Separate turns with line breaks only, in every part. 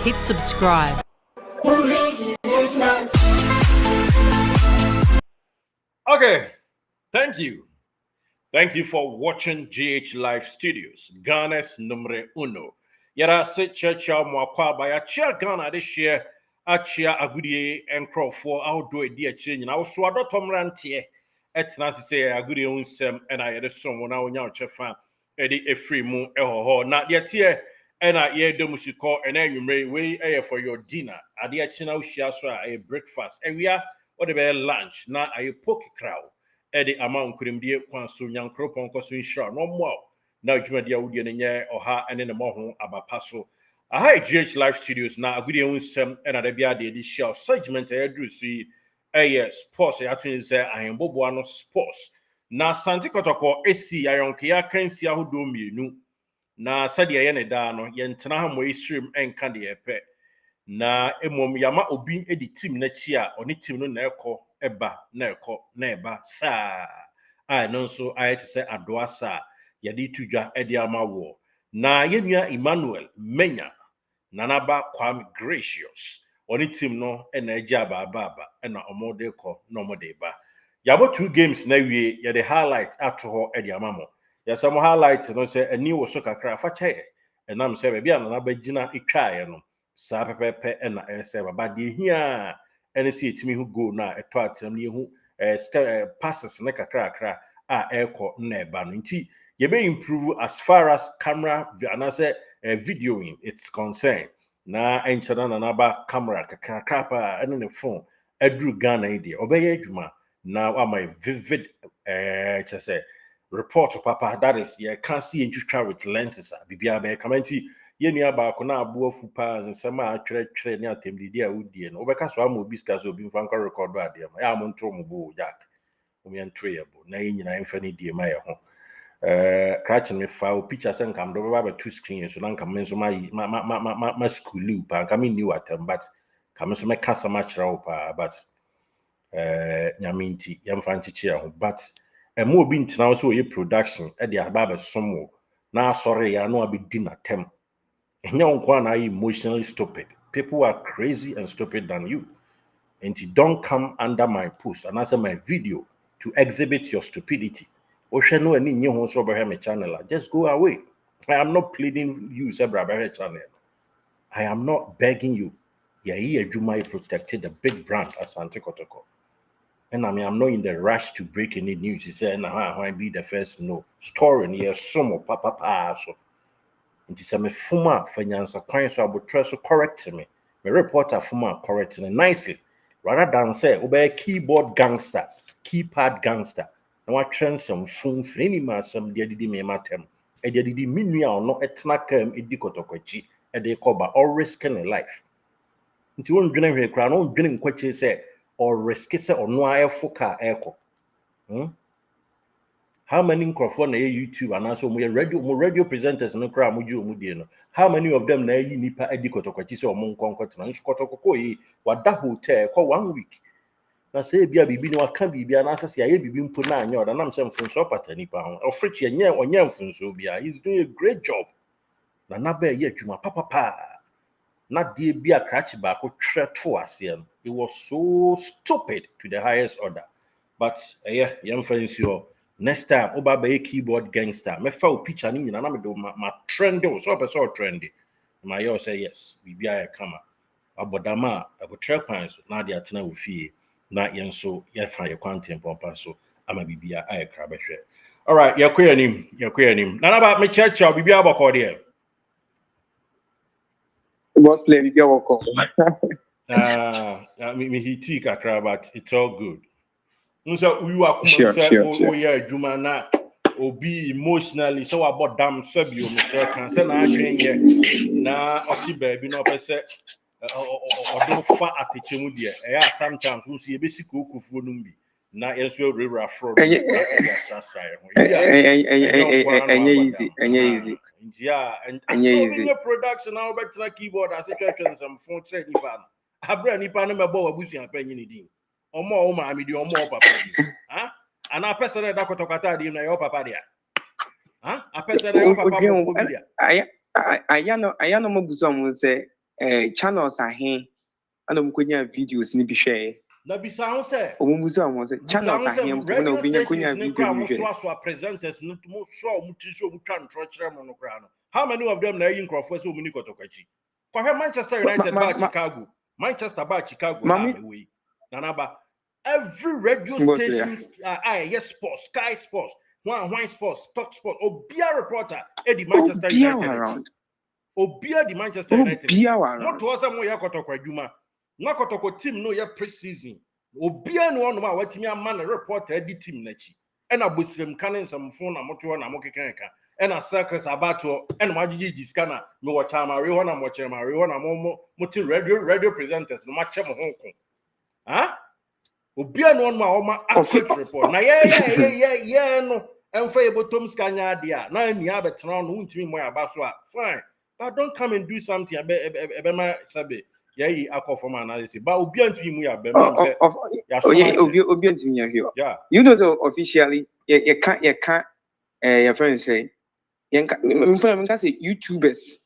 hit subscribe.
Okay, thank you. Thank you for watching GH Live Studios, Ghana's numero uno. Yara se checha mwakwa ba ya chia Ghana this year, achia agudie enkrofo outdo edi achire nyina wo so adotom rantie etna se agudie unsem ena yede som na onya ochefa edi efri mu ehoho na de tie ena ye demusiko ena anwumre we eye for your dinner ade achina uhia so a breakfast ewia what be lunch na aye poke crow edi amount kurimdie kwanso nyankropon kwaso insha no mo na adwumadi awudie ne nye oha ene ne mo ho abapa so aha GH Live Studios na agudie unsem ena da bia de show segment ayadru si sports ayatun se ahembobo no sports na Santi Kotoko esi ayonke ya kansi ahodo mienu na sade ye ne da no ye ntena ha mo stream enka de epe na emom yama obi edi team na chi a oni team no na ekọ eba na ekọ na eba saa a no so ayete se adoa saa ye di tudwa edi amawo na yenua Emmanuel Menya nanaba Kwame Gracious oni team no na eji aba na omode ko na omode ba yabo 2 games na wie ye the highlight ato ho edi amamo ya some highlights no say ani wo so kakra fa chae enam se be bia nanaba gina etwae no saa pepepe na ese baba de hia ene si etimi hu go na eto atem ne hu passes ne kakra a eko na eba no nti ye be improve as far as camera and say videoing it's concerned na enchana na naba camera kakra pa ene ne phone edru Ghana ide obeye adwuma na my vivid say report papa that is you can't see into with lenses bibia be commenti yenu aba ko na abo afu pa nsema atwere ne atemdidi a wudie no obeka so ama obi ska so obi mfa nka record ade ma ya mo ntro mo bo jack omi entrayable na yinyina emfa ne die ma ye ho catch me file picture sen kam do ba 2 screen so na kam menso ma school pa kam new atem but kam so me kasa ma kira pa but nyaminti yamfa nchichi ho but mo obi ntina so ye production e de aba ba somo na sorry ya no abedi na tem emotionally stupid. People are crazy and stupid than you. And you don't come under my post and answer my video to exhibit your stupidity. Just go away. I am not pleading you, channel. I am not begging you. Juma protected the big brand as Santi Kotoko. And I mean, I'm not in the rush to break any news. He said, I be the first no story. Yes, some of papa. So nti se me fuma fanyansa kwan so abotre so correct me reporter fuma correct me nicely rather than say obey keyboard gangster keypad gangster na wa trend some fun freni ma some de didi me matem e de didi minua no etna kam edi kotokochi e de koba or risking a life nti won dwene hwe kra no dwene nkwache say or risk say ono ayefo ka eko how many microphone na YouTube and also radio presenters no kra moju omudie no how many of them na yi nipa edi kotokwachi se omo nkonkot na nkotokoko yi wada hotel kwa 1 week na say bia bibi ni waka bibi na asase aye bibi mpo na anya oda nam se mfunso pata nipa ho ofrichi enye onye mfunso bia he's doing a great job na naba ye adwuma papa na de bia krachi ba ko tre to ase no it was so stupid to the highest order but yam fancy o next time oba be keyboard gangster me fa o picture ni nyina na me do ma trend o so person trendy my yo say yes bibia ya kama abodama abotre kwan so na de atena wo fie na yen so ye fa ye kwanten pompa so ama bibia aye kra behwe all right yakoyanim na ba me checha bibia abako de
boss play bibia woko
me hiti kakra but it's all good nso we are come say oh yeah adwuma na obi emotionally so about damn sabio Mr. Kan say na adwen ye na oti baabi na opese odo fa atechemu de sometimes we see be sika okufuo no bi na yenso rewra fraud
enye easy
and production now better keyboard as a church and some phone check nipa abra nipa no mebo wabusu apanyi ni din omo ma mi di omo papa di ana pesa da kotokata di na yo papa dia a pesa da yo papa mo dia
ayano mabuso mo se channels ahe ana mkonya videos ni bi hwe
na bisa ho say
omubuza omo say channels ahe mko na obinya konya video ni hwe
so presenters no mo so mo ti so mo twa ntro kire mo no kra no how many of them na yin crofo so mo ni kotokwachi kwa Manchester United ba Chicago Manchester ba Chicago na we nanaba every radio station yes sports Sky Sports one sports Talk Sport obia reporter the Manchester United obia the Manchester United moto asa mo ya kotokwa dwuma na kotoko team no ya pre-season obia no ono ma watimi ama na reporter di team na chi ena bosirem kanen samfo na moto na mokekenka ena circus abato ena magigi diskana me wacha ma re ho na mo chere ma re ho na mo ti radio presenters no ma che mo honko ha obia no ono ma o ma accurate report na yeah no emfa ebotom skanya ade a na ani abetena no untimi mo ya ba so a fine but don't come and do something ebe ma sabe yeah akọ from analysis but obi antimi mu ya be ma say ya so
obi antimi ya here you know so officially you can't your friend say you can say YouTubers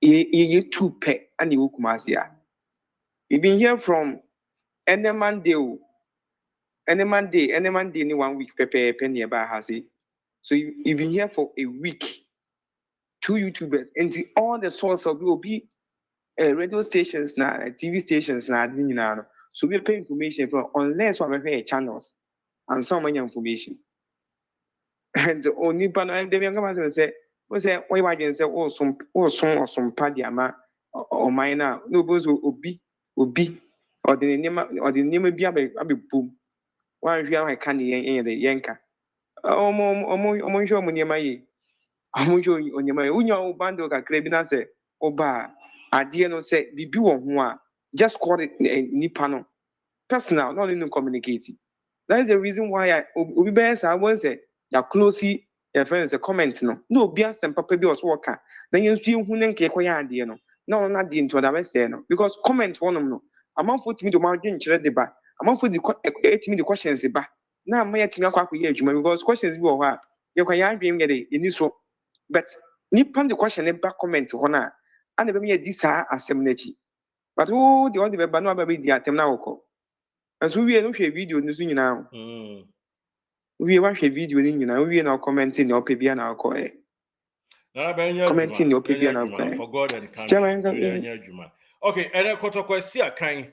YouTube and you kumasi ya you've been here from any Monday ni 1 week pepe nearby has it so you've been here for a week 2 YouTubers and all the source of will be radio stations na TV stations na admin na so we pay information from unless we have channels and so many information and only pan and dem come say we say why you say some party ama o mine no boss obi or the name bi abepum one hwe an ka ne yenka omo hwe omo nema yi omo hwe onyema yi unya o bando kakra bi na say oba ade no say bibi wo ho a just call it nipa no personal not even communicating that is the reason why obi be say I want say ya close your friends a comment no obi asem papa bi oso waka na yen su ehu ne nke koya ade no na ona de into da be say no because comment wonom no amanfo timi do ma dwen kire de ba amanfo di etimi the questions ba na ma yetimi akwa ye adwuma because questions bi wo ho a ye kwa ya adwen ye ni so but nipa the question e ba comment ho na and be me di sa asem na chi but who the one the ba no ba be di atem na woko and so we no hwe video ni so nyina we wa hwe video ni nyina we na commenting na opebia na woko
na ba nya
commenting na opebia na woko
for God and country nya adwuma okay ene kotoko si akan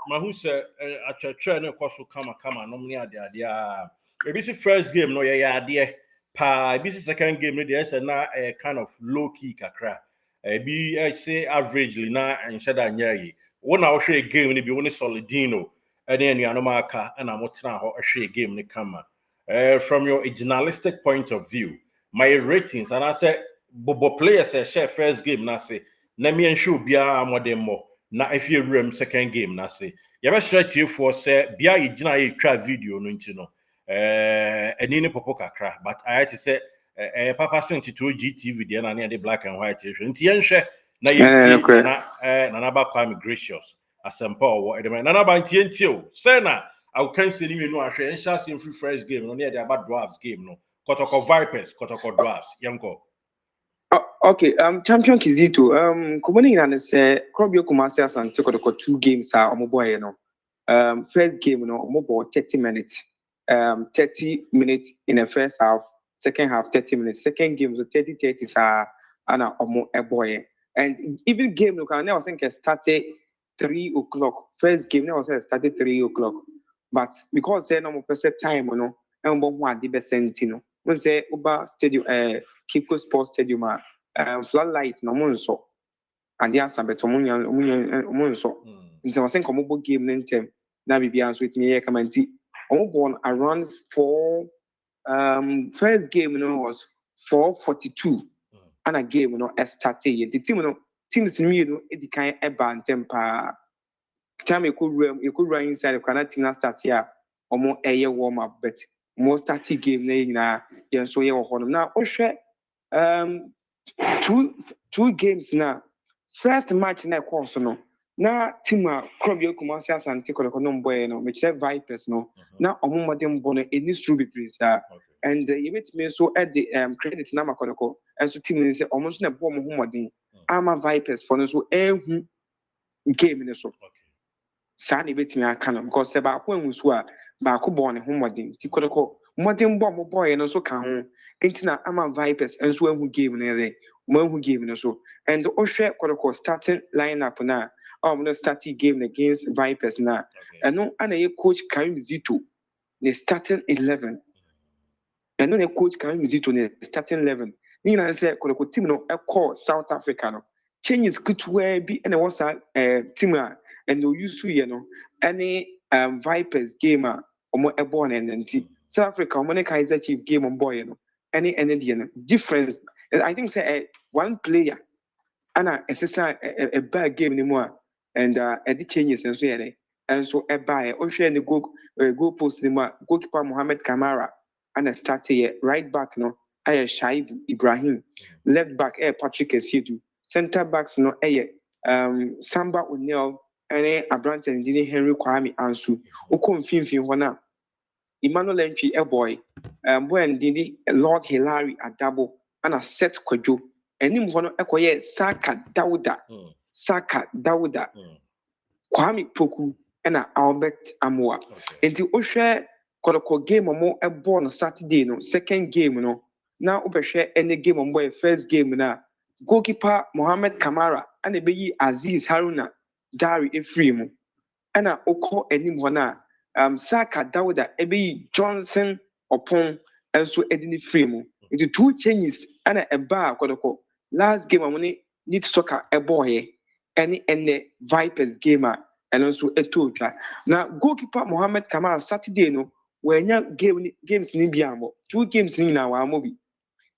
mahu se atwatwa ne koso kama no ne ade a ebi si first game no ye ade pa ebi si second game no dey say na kind of low key kakra ebi say averagely na enshada nya yi wona wo hwe game ni bi woni solidino ene anuanom aka na motena ho hwe game ni kama from your journalistic point of view my ratings and I say bobo players share first game na say na me nhwe obia modemo na efie room second game na say ye be stretch you for say bia ye gina ye twa video no nti no eni ne popo kakra but I had to say papa sent to GTV there na the black and white nti ye nhwe na ye ti na ba kwa gracious asempa owo edema na ba nti o say na I can say ni no ahwe nhya sem free first game no na dey about Dwarfs game no Kotoko Vipers Kotoko Dwarfs yanko
okay champion Zito komoni na say Krobio Kumasi Asante Kotoko 2 games are omoboye no first game no omobo 30 minutes 30 minutes in the first half second half 30 minutes second game so 30 sa ana omo eboye and even game no can now think started 3 o'clock first game now started 3 o'clock but because say no percent time no and bo ho ade be sentino we say Uba Stadium Kiko Sports Stadium floodlight no mo nso ade asabeto mo nso nti I think omo bo game nentem na bibia so etimi ye kamanti omo born around 4 first game no was 4:42 and a game no started the teams me no edikan eba ntem pa time you could run inside the corner team na start here omo eye warm up but most starting game na yen so ye wo hono na ohwe two games na first match na course no na team a Krobio Kumasi Asante Kotoko no boy no me chere Vipers no na omo modern bono any true be please and you met me so at the credit na Makotoko and so team say omo so na bo mo modern Ama Vipers for no so who game in so. Sani betimi aka no because ba ko enwu so a ba ko bɔ ne ho modern ti Kotoko modern bɔ mo boy no so ka ho enti na Ama Vipers enso ehu game no there mo ehu game no so and ohwɛ Kotoko starting lineup na no starting game against Vipers na ɛno ana ye coach Karim Zito ne starting 11 ɛno na coach Karim Zito ne starting 11 ni na sɛ Kotoko team no ɛkɔ South Africa no changes kutuwa bi ɛna wɔ sa team a and no use any Vipers game or born and South Africa or Kaiser Chief game on boy any difference. I think say one player and a bad game anymore and the changes and so a buy or share the go post anymore goalkeeper Mohamed Kamara and a start here right back no I Shaib Ibrahim left back Patrick Esidu center backs no Samba O'Neil ɛne aberante ne din Henry Kwame Ansu wokɔ mfimfini hɔ no a Emmanuel Entry boy boy ne din Lord Hilary Adabo ana Seth Kwadwo anim hɔ no ɛkɔyɛ Saka Dawuda Kwame Poku ɛna Albert Amoa enti wohwɛ Kotoko game mo ɛbɔ no Saturday no second game no na wobɛhwɛ ɛne game mo first game na goalkeeper Mohamed Kamara ana ɛbɛyi Aziz Haruna Dari Efrimu ana oko enim ho na Saka Dawuda ebeyi Johnson Opon enso edini Efrimu the two changes ana eba Kotoko last game amone need soccer eboye ene Vipers game a eno nso etotwa na goalkeeper Mohamed Kamara Saturday no wanya games ni biamo two games ni na wa amobi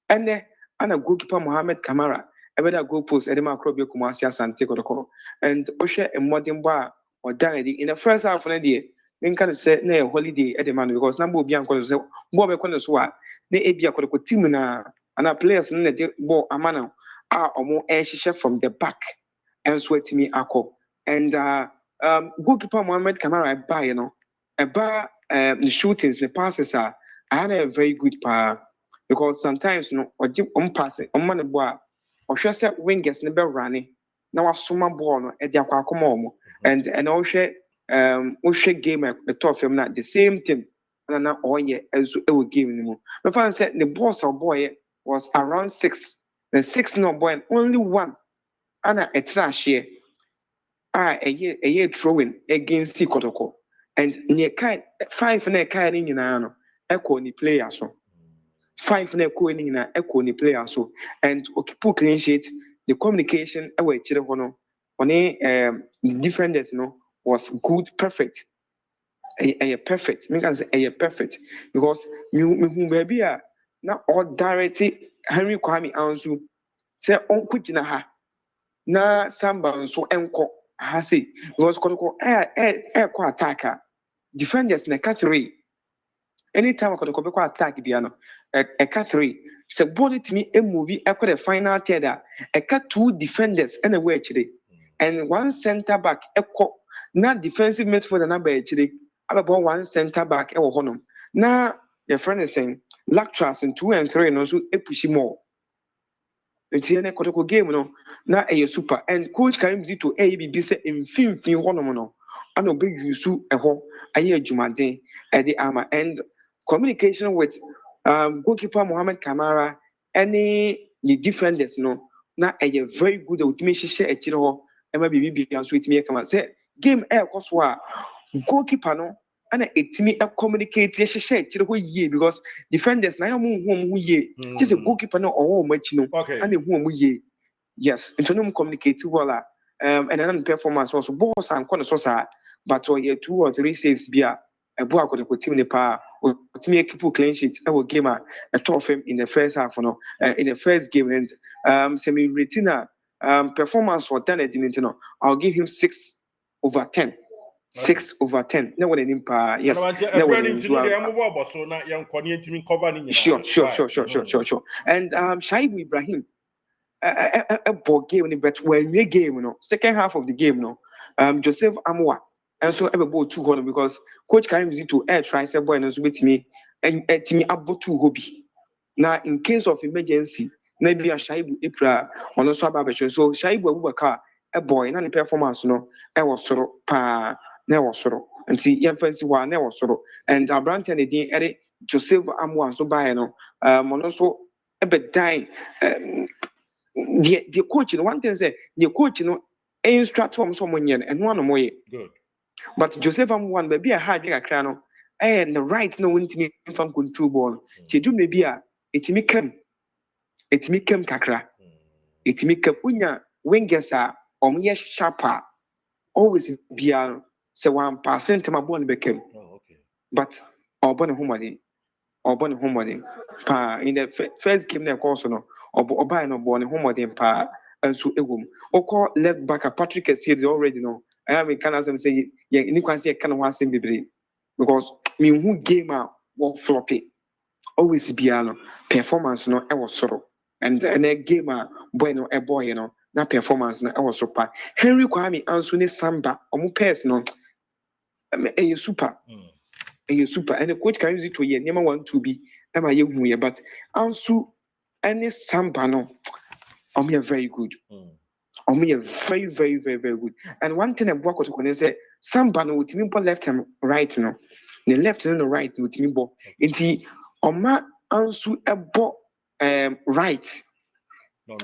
ene ana goalkeeper Mohamed Kamara ebeda goal post edema Akrobio Kumasi Asante Kotoko and Osha a modern bar or diary in the first half of the day. Then kind of say na holiday at the man because number of young colors Bob Konoswa, ne Abia Kotoko Timuna and our players in the ball amana are or more air chef from the back and sweat me ako and goalkeeper Mohamed Kamara by a bar the shootings the passes are I had a very good power because sometimes or pass it on money boy. Ɔhwɛ sɛ wingers ne bɛwurane na wasoma ball no ɛde akɔ akɔma ɔmo and ɔhwɛ game ɛtɔ fam na the same thing na ɔyɛ ɛso ɛwɔ game no mu mɛfa sɛ the balls ɔbɔɔyɛ was around 6 the 6 no ɔbɔɔyɛ only one ana ɛtena ahyeɛ a ɛyɛ throwing against Kotoko and ne ɛkae 5 na ɛkae ne nyinaa no ɛkɔ ne player so 5 na ɛkɔ ne nyinaa ɛkɔ ne player so and okipu clean sheet the communication ɛwɔ akyire hɔ no ɔne defenders no was good perfect ɛyɛ perfect me can say ɛyɛ perfect because me hu baabi a na ɔdirect Henry Kwame Ansu sɛ ɔnkɔ gyina ha na Samba nso ɛnkɔ ha sei because Kotoko ɛkɔ attack a defenders na ɛka 3 anytime Kotoko bɛkɔ attack bia no ɛka 3 sɛ ball timi movie ɛkɔ the final third a ɛka 2 defenders ɛna ɛwɔ akyire and 1 center back ɛkɔ na defensive midfielder na ba akyire abɛbɔ 1 center back ɛwɔ hɔnom na your friend is saying Lactras in 2 and 3 no so epushi more nti ene Kotoko game no na ɛyɛ super and coach Karim Zito bibi sɛ mfimfin hɔnom no ana obe use ɛhɔ ayɛ adwumaden ɛde ama and communication with goalkeeper Mohamed Kamara any the defenders no na ɛyɛ very good ultimate hyehyɛ akyire hɔ ɛma bibi bia so etimi kama sɛ game ɛkɔ so a goalkeeper no ana etimi communicate hyehyɛ akyire hɔ yie because defenders na yɛ mo yie just a goalkeeper no ɔwɔ mo akyi no ana hu mo yie yes nti no communicate well and then performance also balls and corner so sa but or 2 or 3 saves bia ɛbo akɔtɔ team ne pa ultimate keep clean sheet ɛwɔ game a top him in the first half no in the first game and semi retina performance for done it no I'll give him 6/10 6/10 na wona nim pa yes na wona nim
so na yan kwani ntimi cover ni nyina
sure and Shaibu Ibrahim a ball game but when we game no second half of the game no Joseph Amoa and so every ball 2 corner because coach Karim Zito try say boy no so with me and timi abo 2 hobby now in case of emergency na bi a Shaibu Ipra ono so aba becho so Shaibu Abubakar a boy na ne performance no e wo soro pa na e wo soro nti yemfansi wa na e wo soro and Abrante ne din ere Joseph Amwa so bae no ono so e be dan the coach no one thing say the coach no instruct from someone yen and one moye
good
but Joseph Amwa be a hard kakra no and the right no wintimi from control ball ti dum ne bi a etimi kam kakra etimi kam unya wingers a omoye sharper always bia say 1% ma ball be kam but obone homodin pa in the first game na course no oba no ball homodin pa nso egum okọ left back Patrick Essien already no I am can as say ye ni kwan say kan ho asem bebre because me who game a wo floppy always bia no performance no e wo soro and a game a boy no e boy no na performance no e wo soro pa Henry Kwame Ansu ne Samba omo pairs no e super and the coach can use it to ye nema 1-2 bi na ma ye hu ye but Ansu any Samba no omo very good very very very very good and one thing about Kotoko is say Samba no with me left and right no the left and the right with me bo nti oma Ansu ebo right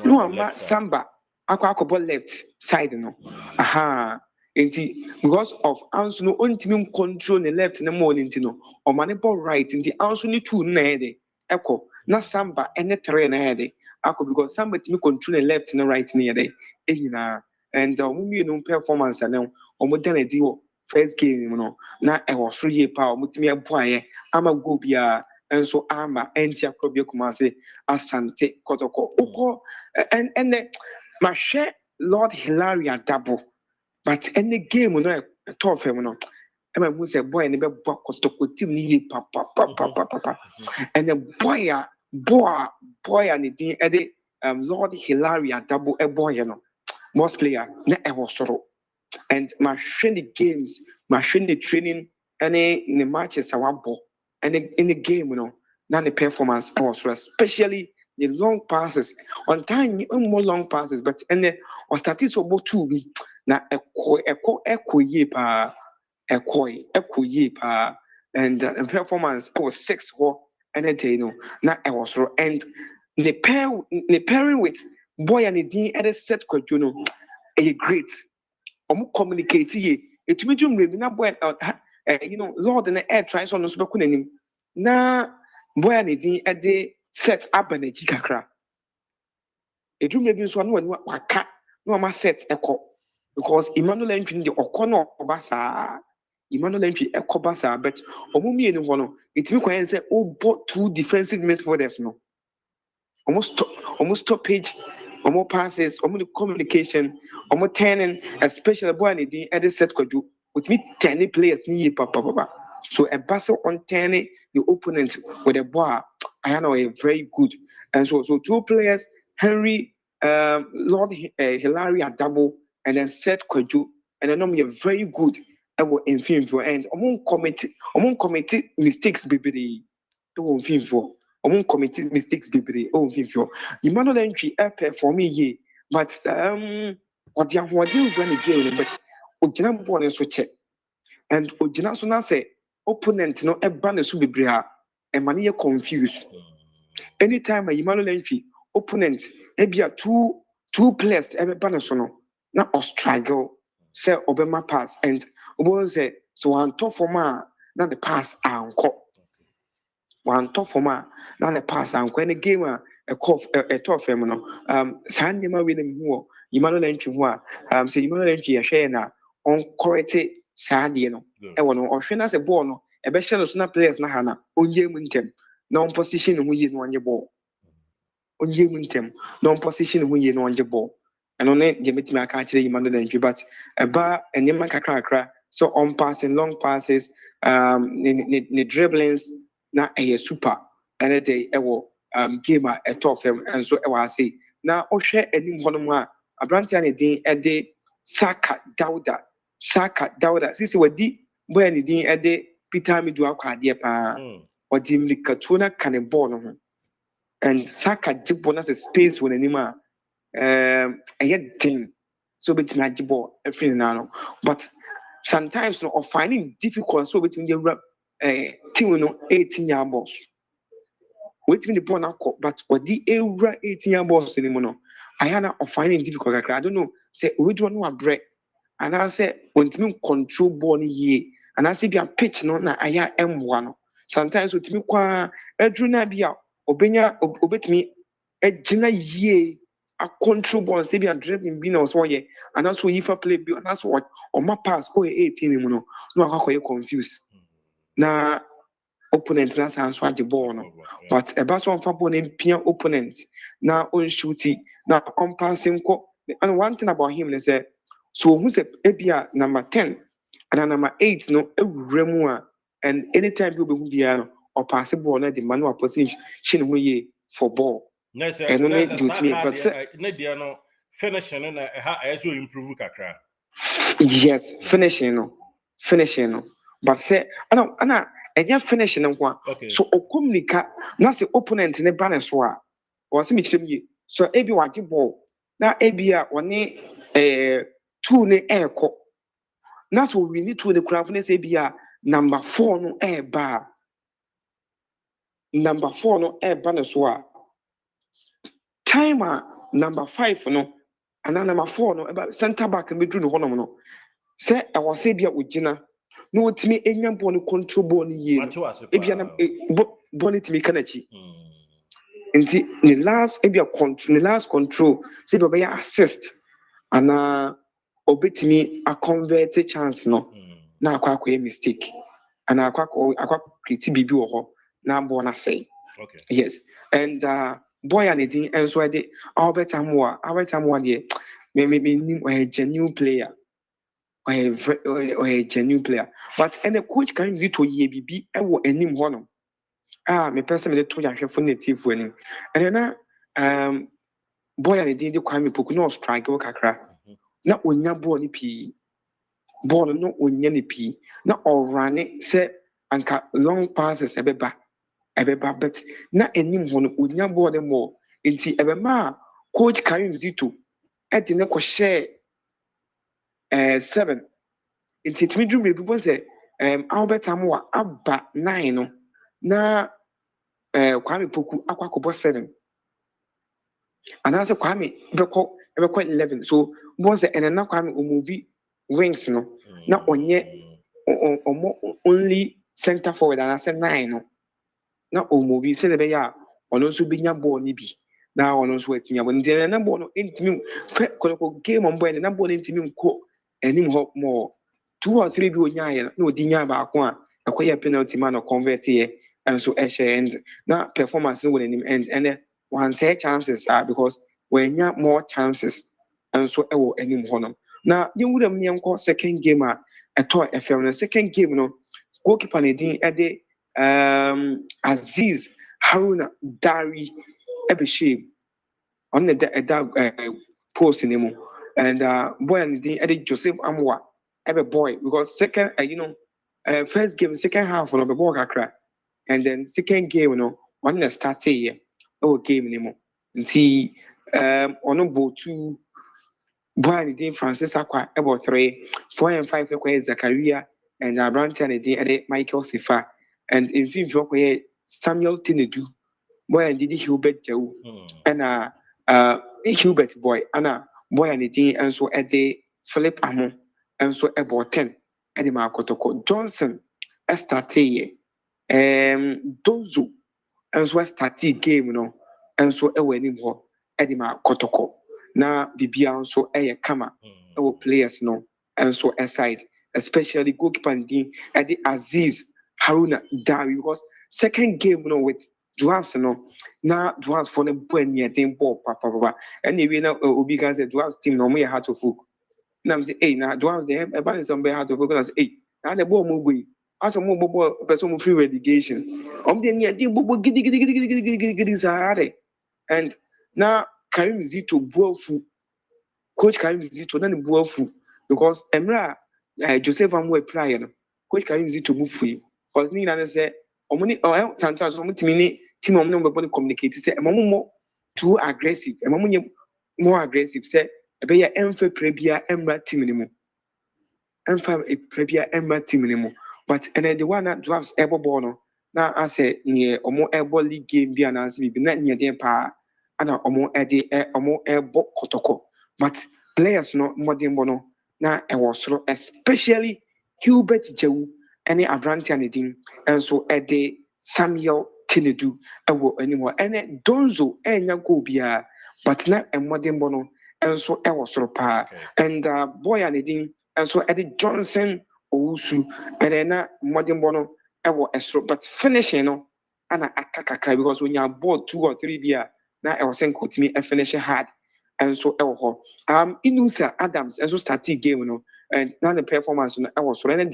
no ama Samba akwa left side no aha nti because of Ansu no ontimi control the left na more nti no oma ne ball right nti Ansu ni two na ede eko na Samba ene three na ede ako because Samba timi control the left and right na ede enyina and omo no performance na omo dan edi wo first game no na e wo so ye pa omo timi eboaye ama go bia enso ama enti akrobia Kumase Asante Kotoko uko and mahwe Lord Hilaria double but any game no tough him no ema mu say boy ne be Kotoko team ni ye pa and the boy and the ede Lord Hilaria double a boy no most player na e was soro and mahwe the games mahwe the training any in the matches awabo and in the game no na the performance also especially the long passes on time more long passes but and the or statistics about two be na eko ye pa eko ye pa and performance was 6 and a day no na e was and the pairing with boy and the din at a set kwadwo no a great communicate ye etumi dwum rebi na boy Lord na air try so no so beko nanim na boy na din de set up na ji kakra edwum rebi so no waka no ma set eko because Emmanuel Entry de okono obasa Emmanuel Entry ekobasa but omumie ni ho no etumi kwan say obo two defensive midfielders no almost stoppage almost passes almost communication almost turning especially boy and the edit set kwaju with me 10 players ni papa so a basel on turning the opponent with a ball I know a very good and so two players Henry Lord Hilaria double and then set kwaju and then a very good in film for and among committee mistakes baby to film for committed mistakes bebree mfimfio Emmanuel Entry perform ye but ɔde ahoɔden wura ne game but ogyina bɔɔl no so kyɛ and ogyina so na sɛ opponent no ɛba ne so bebree a ɛma ne yɛ confused anytime a Emmanuel Entry opponent ebia two players ɛbɛba ne so no na ɔstruggle sɛ ɔbɛma pass and ɔbɛn sɛ so wantɔ fam a na the pass ankɔ wantɔ fam a na the pass ankɔ ne game a ɛtɔ fam no saa nneɛma wei na mu wɔ Emmanuel Entry ho a sɛ Emmanuel Entry yɛhwɛ yɛ na ɔnkɔrɛte saa adeɛ no ɛwɔ no ɔhwɛ na sɛ bɔɔl no ɛbɛhyɛ no so na players na ha na ɔnyɛ mu ntɛm na ɔmposition ne ho yie na ɔnyɛ bɔɔl ɔnyɛ mu ntɛm na ɔmposition ne ho yie na ɔnyɛ bɔɔl ɛno ne deɛ mɛtumi aka akyerɛ Emmanuel Entry but ɛba nneɛma kakrakra so passing long passes ne dribblings na ɛyɛ super ɛne de ɛwɔ game a ɛtɔ fam nso ɛwɔ ase na ɔhwɛ anim hɔ nom a aberanteɛ ne din ɛde Saka Dauda sisi wadi boy ne din ɛde Peter Midu akɔ adeɛ paa ɔde mirikatuo na ka ne bɔɔl no ho and Saka Jibo as a space when anima I get thing so between a Jibo every now. But sometimes no of finding difficult so between the team no 18-year boss. Waiting the ball now, but what the 18-year boss anymore. I had of finding difficult. I don't know. Say we don't know a break. And I say when team control ball ye, and I say be a pitch no na I M1. Sometimes with me kwa edruna bia obenya obetimi ejina ye a control ball say be a driving be no so ye and also if a play be and that's what on my pass 18 no akwa confused. Na opponent na san so age ball no but eba so on fa ball na pia opponent na on shooty na on passing ko. And one thing about him is say so who's a ebia number 10 and number 8 no ewuremu and anytime you be bia no or pass ball na the manual position ho ye for ball
and no do to me but na dia no finishing na ha also improve kakra.
Yes, finishing no but say ana enya finishing nko so okomunika na say opponent ne ba ne so a o se me kyerem ye so ebi wage ball na ebi a one two ne eko na so we need to the craft ne say ebi a number 4 no ba number 4 no ba ne so a timer number 5 no and number 4 no eba center back me dru no honom no say I was say bia ogina no otimi enya ball no control ball no ye ebia na ball itimi kanachi nti the last ebia control the last control say be assist ana obetimi a convert chance no na akwa mistake ana akwa create bibi wo ho na ball na say yes and boy and it enso dey Albertamwa dey me genuine player or a genuine player. But and the coach can Zito ye be any one. Me person me to ya for native winning. And then boy and the kwame poku no strike o kakra. Na onya ball ni pi. Ball no onya ni pi. Na all run it say anka long passes ebeba but na enim ho no onya ball dem more. Nti ebema coach Karim Zito e de ne ko share 7 nti tumi drum be people say Albert Amwa aba 9 no na Kwame Poku akwakobo 7 anase Kwame beko 11 so bon say na Kwame omovi wings no na onye only center forward anase 9 no na omovi say be ya ono so binya ball ni bi na ono so atinya bo nti na ball no ntimi Kotoko game on boy na ball ntimi nko enim ho more 2 or 3 bi onyaye na odi nya ba ko a akoya penalty man no convert here and so end na performance no win end and one say chances are because when nya more chances and so e wo enim honom na yewuram ne enko second game a eto FM no second game no goalkeeper ne din e de Aziz Haruna Dari ebeshim on the post in him and boy and the edit Joseph Amwa every boy because second first game second half of the ball crack and then second game one the start here our game anymore and see on both 2 boy and the Francis Aqua about 3 4 and 5 Zakaria and Branton and the Michael Sifa and in film Samuel Tinedu boy and did Hubert Jau and Hubert boy Anna boy and the and so at the Philip Amo and so about 10 and the Kotoko Johnson started Dozo and so started game and so a winning war at the Kotoko na Bibia so a kama our players and so aside especially goalkeeper at the Aziz Haruna Dari because second game with Dwarfs na Dwarfs for the boy near team ball papa anyway now Obi can say Dwarfs team no me hard to fook na me say hey na Dwarfs them e ban some be hard to fook na say hey na the ball mo go aso mo ball person mo free relegation dey near team ball gidi sare and na Karim Zito buafu coach Karim Zito na ne buafu because Emra Joseph Amwe player no coach Karim Zito bufu because ni na say omuni sometimes omutimi ni team on number communicate say more too aggressive more aggressive say be emfa prebia emra team ni mu emfa prebia emra team ni mu but and the one that Dwarfs ebo ball no na ase ne omo ebo league game bi ananse bi na ne den pa ana omo ebo Kotoko but players no modern bono na ewo soro especially Hubert Jewu any Abranti and din and so Samuel Tinedu ewo anymore and Donzo enya go bia but na a modern bono and so ewo soro pa and boy and din and so Johnson Owusu and then na modern bono ewo esro but finishing no ana akakakra because when you ball 2 or 3 bia na ewo sen kotimi e finish hard and so ewo Inusa Adams and so started game no and now the performance no I was so and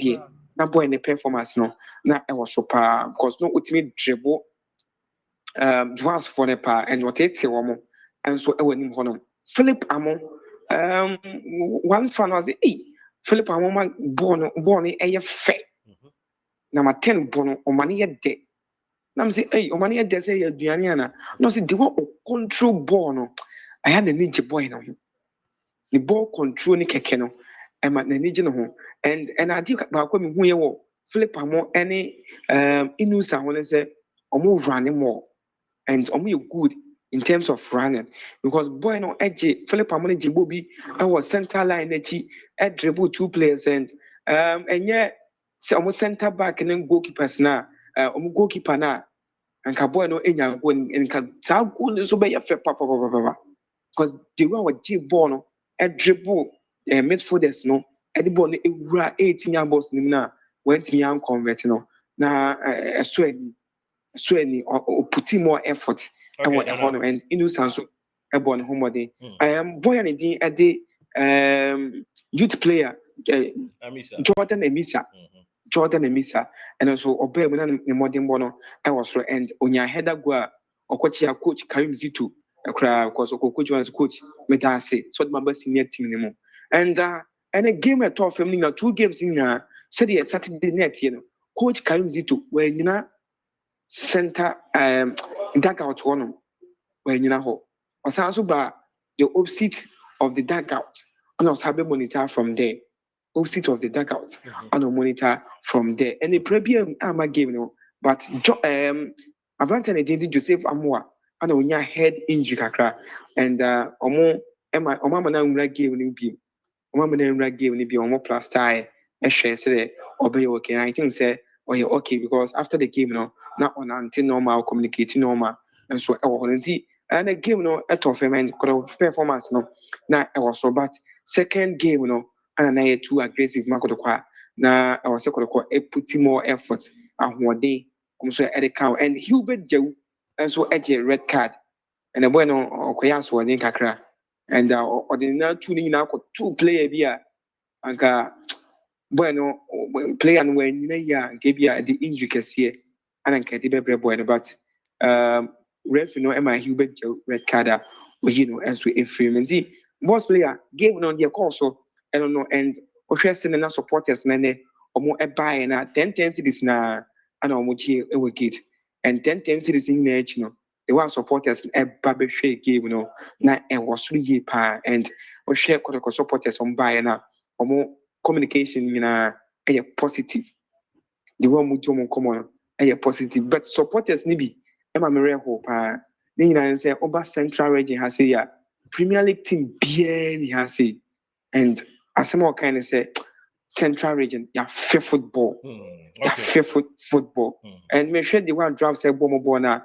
na boy in the performance no na I was so pa because no ultimate dribble Dwarfs for the pa and what it womo and so ewo nim hono Philip Amo one fan was Philip Amo man born e fe number 10 born o mani ye de nam say o mani ye de say aduane ana no say the one control ball no I had the ninja boy no the ball control ni keke no ema na ninja no ho and adi ba kwa me hu ye wo Philip Amo any Inusa ho say omo running more and omo you good in terms of running because boy no edge Philip Amo ni jibo bi was center line echi e dribble 2 players and enye omo center back and goalkeepers na omo goalkeeper na anka boy no enya go nka sa goal no so be ya fe papa because the one with G ball no e dribble midfielders no e the ball no ewura 18 balls ni na went me and convert no na so any or putting more effort and what and innocent so e ball no homode boy and din e the youth player Jordan Emisa and also obey when the modern bono I was so and onya header go okochia coach Karim Zito akra because coach was coach me da say so the member senior team ni mo and a game at all family na 2 games in Saturday night you know coach Karim Zito when you center dugout one when you know osan so ba the opposite of the dugout and was have monitor from there opposite of the dugout and a monitor from there and the premier game no but Abrantani did Joseph Amoa and onya head injury kakra and omo na nwura game ni bi omo na nwura game ni bi omo plaster hwe say obey okay I think say okay because after the game no na on anti normal communicating normal and so e wo and the game no at of and performance no na e was so but second game no and na too aggressive makodokwa na I was putting more effort ahode so at count and Hubert Jew and so a red card and the boy no okoya so ni kakra and ordinary two player bia anka boy no player no when ya nke bia the injury kese and anka the bebre boy no but ref no am Hubert Jew red card and so influence boss player game no the call so I don't know and ohwese na supporters na ne omo e buy na 10 cities na ana omo chi e wicket and 10 cities in each no the one supporters e ba share game no na e was really pa and o share Kotoko supporters on buy na omo communication na e positive the one mu jomo common e positive but supporters ni bi e ma mere ho pa ni na say over central region ha say ya Premier League team bien ni ha say and as some kind of say central region ya fair football fair football and make sure the one draft say bomb na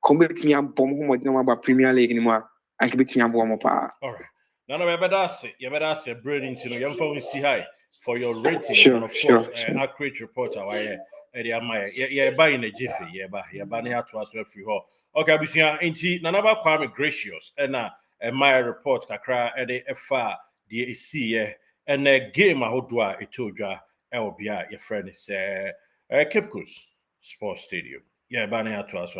commit me and bomb home about Premier League anymore I can beat me and bomb pa
all right now you better ask your brain you know you phone see high for your ratings
sure,
and of course accurate report why yeah buying a jiffy yeah ba near to us free hall okay abusia enti nanaba kwame gracious and my report kakra e de fa the see and a game ahodo a etodwa e obi a your friend is Cape Coast Sports Stadium yeah ba near to us